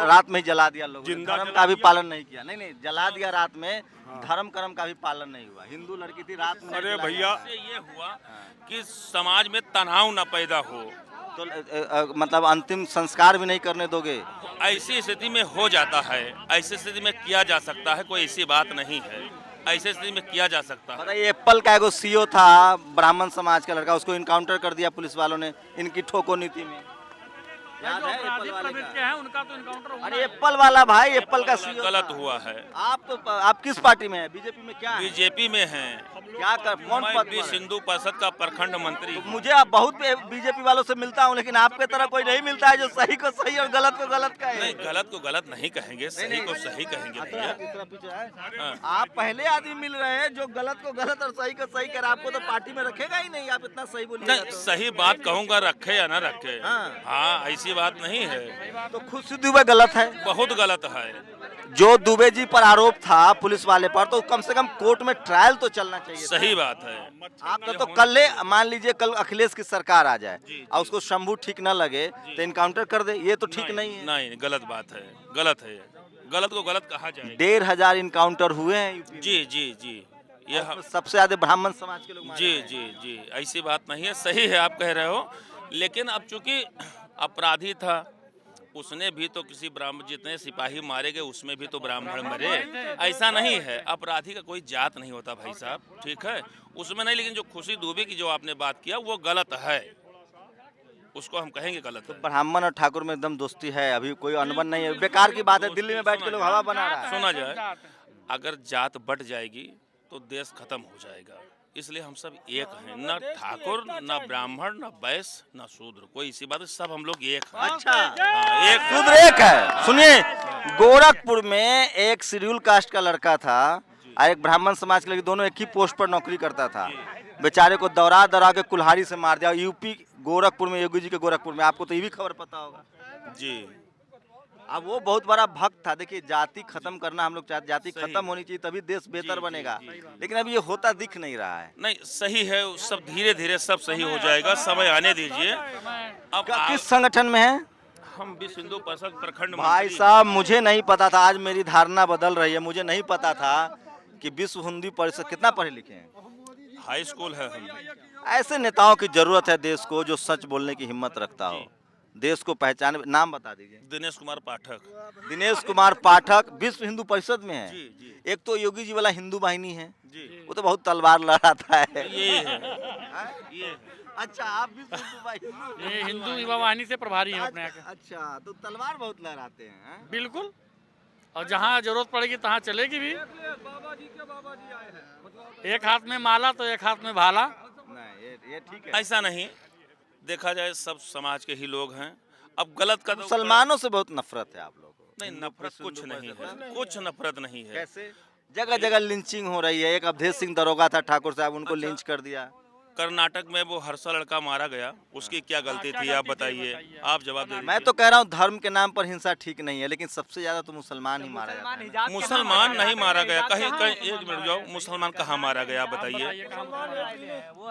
रात में ही जला दिया लोगों ने। धर्म का भी पालन नहीं किया। नहीं जला दिया रात में, धर्म कर्म का भी पालन नहीं हुआ। हिंदू लड़की थी, रात में। अरे भैया, ये हुआ कि समाज में तनाव न पैदा हो, तो मतलब अंतिम संस्कार भी नहीं करने दोगे? ऐसी स्थिति में हो जाता है, ऐसी स्थिति में किया जा सकता है, कोई ऐसी बात नहीं है, ऐसे स्थिति में किया जा सकता है। बताइए, एप्पल का एगो सीईओ था, ब्राह्मण समाज का लड़का, उसको इनकाउंटर कर दिया पुलिस वालों ने इनकी ठोको नीति में। याद है एप्पल वाले का? उनका तो इनकाउंटर हुआ। अरे एप्पल वाला भाई, एप्पल का सीईओ गलत हुआ है। आप किस पार्टी में है? बीजेपी में क्या है? बीजेपी में हैं। क्या कर कौन मैं पद भी पर है? सिंधु परिषद का प्रखंड मंत्री हूँ। मुझे आप बहुत बीजेपी वालों से मिलता हूँ, लेकिन आपके तरह कोई नहीं मिलता है जो सही को सही और गलत को गलत कहे। नहीं, गलत को गलत नहीं कहेंगे, सही को सही कहेंगे भैया। हाँ। आप पहले आदमी मिल रहे हैं जो गलत को गलत और सही को सही कर, आपको तो पार्टी में रखेगा ही नहीं, आप इतना सही बोलिए। नहीं, सही बात कहूँगा, रखे या ना रखे। हाँ। हाँ, ऐसी बात नहीं है, तो खुद से दुबे गलत है। बहुत गलत है। जो दुबे जी पर आरोप था पुलिस वाले पर, तो कम से कम कोर्ट में ट्रायल तो चलना चाहिए। सही बात है। आप तो कल मान लीजिए कल अखिलेश की सरकार आ जाए और उसको शंभू ठीक न लगे तो इनकाउंटर कर दे, ये तो ठीक नहीं है। नहीं, गलत बात है, गलत है, गलत को गलत कहा जाए। 1500 इनकाउंटर हुए हैं यूपी में। जी जी जी, यह उसमें सबसे ज्यादा ब्राह्मण समाज के लोग मारे जी गए हैं। जी जी, ऐसी बात नहीं है, सही है आप कह रहे हो, लेकिन अब चूंकि अपराधी था, उसने भी तो किसी ब्राह्मण, जितने सिपाही मारे गए उसमें भी तो ब्राह्मण मरे। ऐसा नहीं है, अपराधी का कोई जात नहीं होता भाई साहब, ठीक है, उसमें नहीं। लेकिन जो खुशी दुबे की जो आपने बात किया वो गलत है, उसको हम कहेंगे गलत है। ब्राह्मण और ठाकुर में एकदम दोस्ती है, अभी कोई अनबन नहीं है, बेकार की बात है। दिल्ली में बैठ के लोग हवा बना रहा है। सुना जाए, अगर जात बट जाएगी तो देश खत्म हो जाएगा, इसलिए हम सब एक हैं, न ठाकुर न ब्राह्मण न वैश्य न शूद्र, कोई इसी बात, सब हम लोग एक हैं। अच्छा, हाँ, एक शूद्र एक है। सुनिए, गोरखपुर में एक शेड्यूल कास्ट का लड़का था और एक ब्राह्मण समाज के लड़की, दोनों एक ही पोस्ट पर नौकरी करता था। बेचारे को दौरा दौरा के कुल्हाड़ी से मार दिया। यूपी गोरखपुर में, योगी जी के गोरखपुर में, आपको तो ये भी खबर पता होगा जी। अब वो बहुत बड़ा भक्त था। देखिए, जाति खत्म करना हम लोग चाहते, जाति खत्म होनी चाहिए तभी देश बेहतर बनेगा, लेकिन अब ये होता दिख नहीं रहा है। नहीं, सही है, सब धीरे धीरे सब सही हो जाएगा, समय आने दीजिए। अब किस संगठन में है? हम भी सिंधु परिषद प्रखंड भाई मंत्री। साहब, मुझे नहीं पता था, आज मेरी धारणा बदल रही है। मुझे नहीं पता था कि विश्व हिंदू परिषद, कितना पढ़े लिखे हैं? हाई स्कूल है हम। ऐसे नेताओं की जरूरत है देश को जो सच बोलने की हिम्मत रखता हो, देश को पहचाने। नाम बता दीजिए। दिनेश कुमार पाठक। दिनेश कुमार पाठक विश्व हिंदू परिषद में है। जी जी एक तो योगी जी वाला हिंदू वाहिनी है, जी, वो तो बहुत तलवार लड़ाता है। ये है, ये अच्छा, आप भी हिंदू वाहिनी? ये हिंदू युवा वाहिनी से प्रभारी हैं अपने यहाँ के। अच्छा, तो तलवार बहुत लहराते हैं। बिल्कुल, और जहाँ जरूरत पड़ेगी तहाँ चलेगी भी। एक हाथ में माला तो एक हाथ में भाला। नहीं, ये ठीक है। ऐसा नहीं, देखा जाए सब समाज के ही लोग हैं। अब गलत का मुसलमानों से बहुत नफरत है आप लोगों को? नहीं, नफरत कुछ नहीं है, कुछ नफरत नहीं है। कैसे? जगह जगह लिंचिंग हो रही है। एक अवधेश सिंह दरोगा था ठाकुर साहब, उनको लिंच कर दिया। कर्नाटक में वो हर्षा लड़का मारा गया, उसकी क्या गलती थी, आप बताइए, आप जवाब दीजिए। मैं तो कह रहा हूँ धर्म के नाम पर हिंसा ठीक नहीं है, लेकिन सबसे ज्यादा तो मुसलमान ही मारा जाता है ना। मुसलमान नहीं मारा गया, कहीं कहीं, एक मिनट जाओ, मुसलमान कहाँ मारा गया आप बताइए।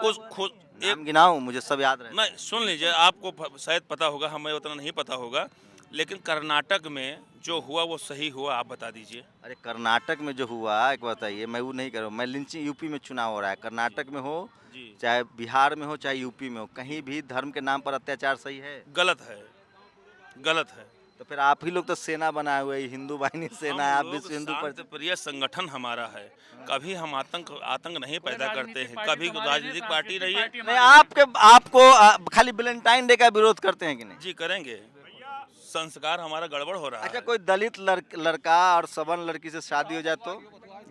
उस खुद नाम गिनाऊं, मुझे सब याद रहे। नहीं, सुन लीजिए, आपको शायद पता होगा, हमें उतना नहीं पता होगा, लेकिन कर्नाटक में जो हुआ वो सही हुआ, आप बता दीजिए। अरे कर्नाटक में जो हुआ, एक बताइए, मैं वो नहीं कर रहा हूँ। मैं लिंचिंग, यूपी में चुनाव हो रहा है, कर्नाटक में हो चाहे बिहार में हो चाहे यूपी में हो, कहीं भी धर्म के नाम पर अत्याचार सही है? गलत है, गलत है। तो फिर आप ही लोग तो सेना बनाए हुए, हिंदू वाहिनी सेना है, आप विश्व हिंदू परिषद। शांतिप्रिय संगठन हमारा है, कभी हम आतंक नहीं पैदा करते हैं, कभी राजनीतिक पार्टी रही है। नहीं, आपको खाली वैलेंटाइन डे का विरोध करते हैं कि नहीं? जी करेंगे, संस्कार हमारा गड़बड़ हो रहा है। अच्छा, कोई दलित लड़का और सवर्ण लड़की से शादी हो जाए तो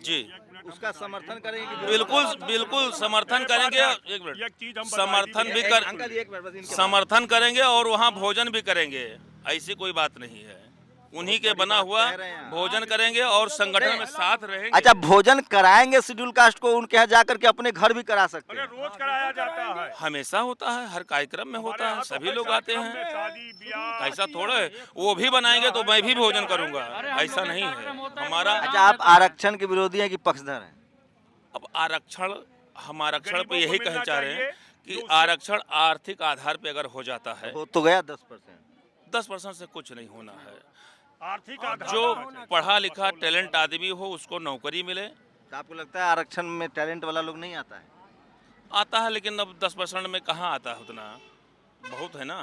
जी उसका समर्थन करेंगे? बिल्कुल बिल्कुल समर्थन करेंगे। एक मिनट, समर्थन भी कर, अंकल एक मिनट बस, इनके समर्थन करेंगे और वहाँ भोजन भी करेंगे, ऐसी कोई बात नहीं है। उन्हीं के बना हुआ भोजन करेंगे और संगठन में साथ रहेंगे। अच्छा, भोजन कराएंगे शेड्यूल कास्ट को, उनके यहाँ जाकर के अपने घर भी करा सकते हैं? रोज कराया जाता है, हमेशा होता है, हर कार्यक्रम में होता है, सभी लोग आते हैं। ऐसा थोड़ा है, वो भी बनाएंगे तो मैं भी भोजन करूंगा, ऐसा नहीं है हमारा। अच्छा, आप आरक्षण के विरोधी हैं कि पक्षधर हैं? अब आरक्षण, हम आरक्षण पे यही कहना चाह रहे हैं कि आरक्षण आर्थिक आधार पे अगर हो जाता है, हो तो गया 10%। 10% से कुछ नहीं होना है। आर्थिक जो पढ़ा लिखा टैलेंट आदमी हो उसको नौकरी मिले। तो आपको लगता है आरक्षण में टैलेंट वाला लोग नहीं आता है? आता है, लेकिन अब 10% में कहाँ आता है, उतना बहुत है ना,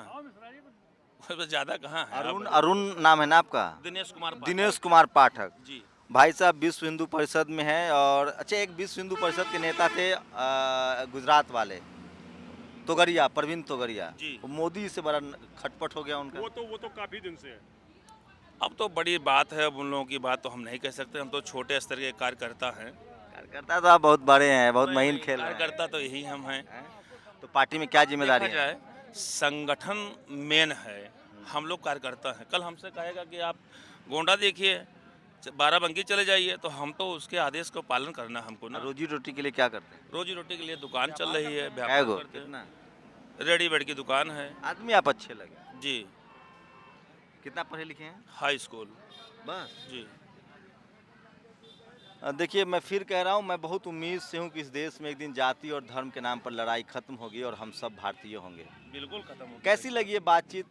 ज्यादा कहाँ है। अरुण नाम है ना आपका? दिनेश कुमार पाठक। दिनेश कुमार पाठक जी। भाई साहब विश्व हिंदू परिषद में है। और अच्छा, एक विश्व हिंदू परिषद के नेता थे गुजरात वाले, तोगरिया, प्रवीण तोगरिया। मोदी से बड़ा खटपट हो गया उनका। वो तो काफी दिन से है। अब तो बड़ी बात है, अब उन लोगों की बात तो हम नहीं कह सकते, हम तो छोटे स्तर के कार्यकर्ता हैं। कार्यकर्ता तो आप बहुत बड़े हैं, बहुत महीन खेल रहे हैं। कार्यकर्ता तो यही हम हैं। तो पार्टी में क्या जिम्मेदारी देखा है? जाए, संगठन मेन है, हम लोग कार्यकर्ता हैं। कल हमसे कहेगा कि आप गोंडा देखिए, बाराबंकी चले जाइए, तो हम तो उसके आदेश को पालन करना हमको ना। रोजी रोटी के लिए क्या करते हैं? रोजी रोटी के लिए दुकान चल रही है, कै व्यापार गो? करते हैं। कितना? रेडीमेड की दुकान है आदमी आप अच्छे लगे। जी। कितना पढ़े लिखे हैं? हाई स्कूल बस जी। देखिए, मैं फिर कह रहा हूँ, मैं बहुत उम्मीद से हूँ कि इस देश में एक दिन जाति और धर्म के नाम पर लड़ाई खत्म होगी और हम सब भारतीय होंगे। बिल्कुल खत्म हो। कैसी लगी ये बातचीत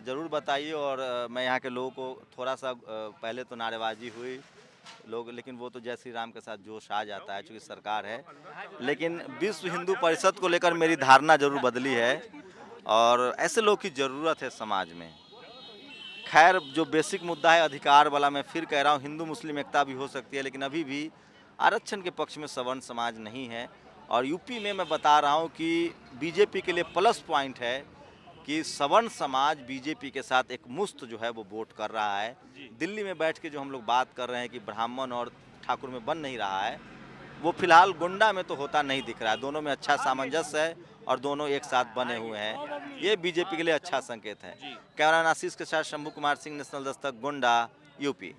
ज़रूर बताइए। और मैं यहाँ के लोगों को थोड़ा सा पहले तो नारेबाजी हुई लोग, लेकिन वो तो जय श्री राम के साथ जोश आ जाता है चूँकि सरकार है। लेकिन विश्व हिंदू परिषद को लेकर मेरी धारणा जरूर बदली है और ऐसे लोग की ज़रूरत है समाज में। खैर, जो बेसिक मुद्दा है अधिकार वाला, मैं फिर कह रहा हूँ, हिंदू मुस्लिम एकता भी हो सकती है, लेकिन अभी भी आरक्षण के पक्ष में सवर्ण समाज नहीं है। और यूपी में मैं बता रहा हूँ कि बीजेपी के लिए प्लस पॉइंट है कि सवर्ण समाज बीजेपी के साथ एक मुश्त जो है वो वोट कर रहा है। दिल्ली में बैठ के जो हम लोग बात कर रहे हैं कि ब्राह्मण और ठाकुर में बन नहीं रहा है, वो फिलहाल गोंडा में तो होता नहीं दिख रहा है। दोनों में अच्छा सामंजस्य है और दोनों एक साथ बने हुए हैं। ये बीजेपी के लिए अच्छा संकेत है। कैमरामैन आशीष के साथ Shambhu Kumar Singh, national Dastak, Gonda, UP.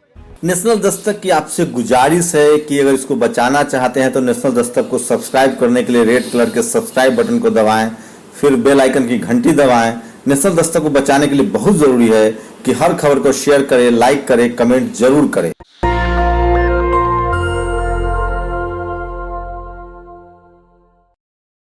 National Dastak की आपसे गुजारिश है कि अगर इसको बचाना चाहते हैं तो नेशनल दस्तक को सब्सक्राइब करने के लिए रेड कलर के सब्सक्राइब बटन को दबाएं, फिर बेल आइकन की घंटी दबाएं। नेशनल दस्तक को बचाने के लिए बहुत जरूरी है कि हर खबर को शेयर करें, लाइक करें, कमेंट जरूर करें।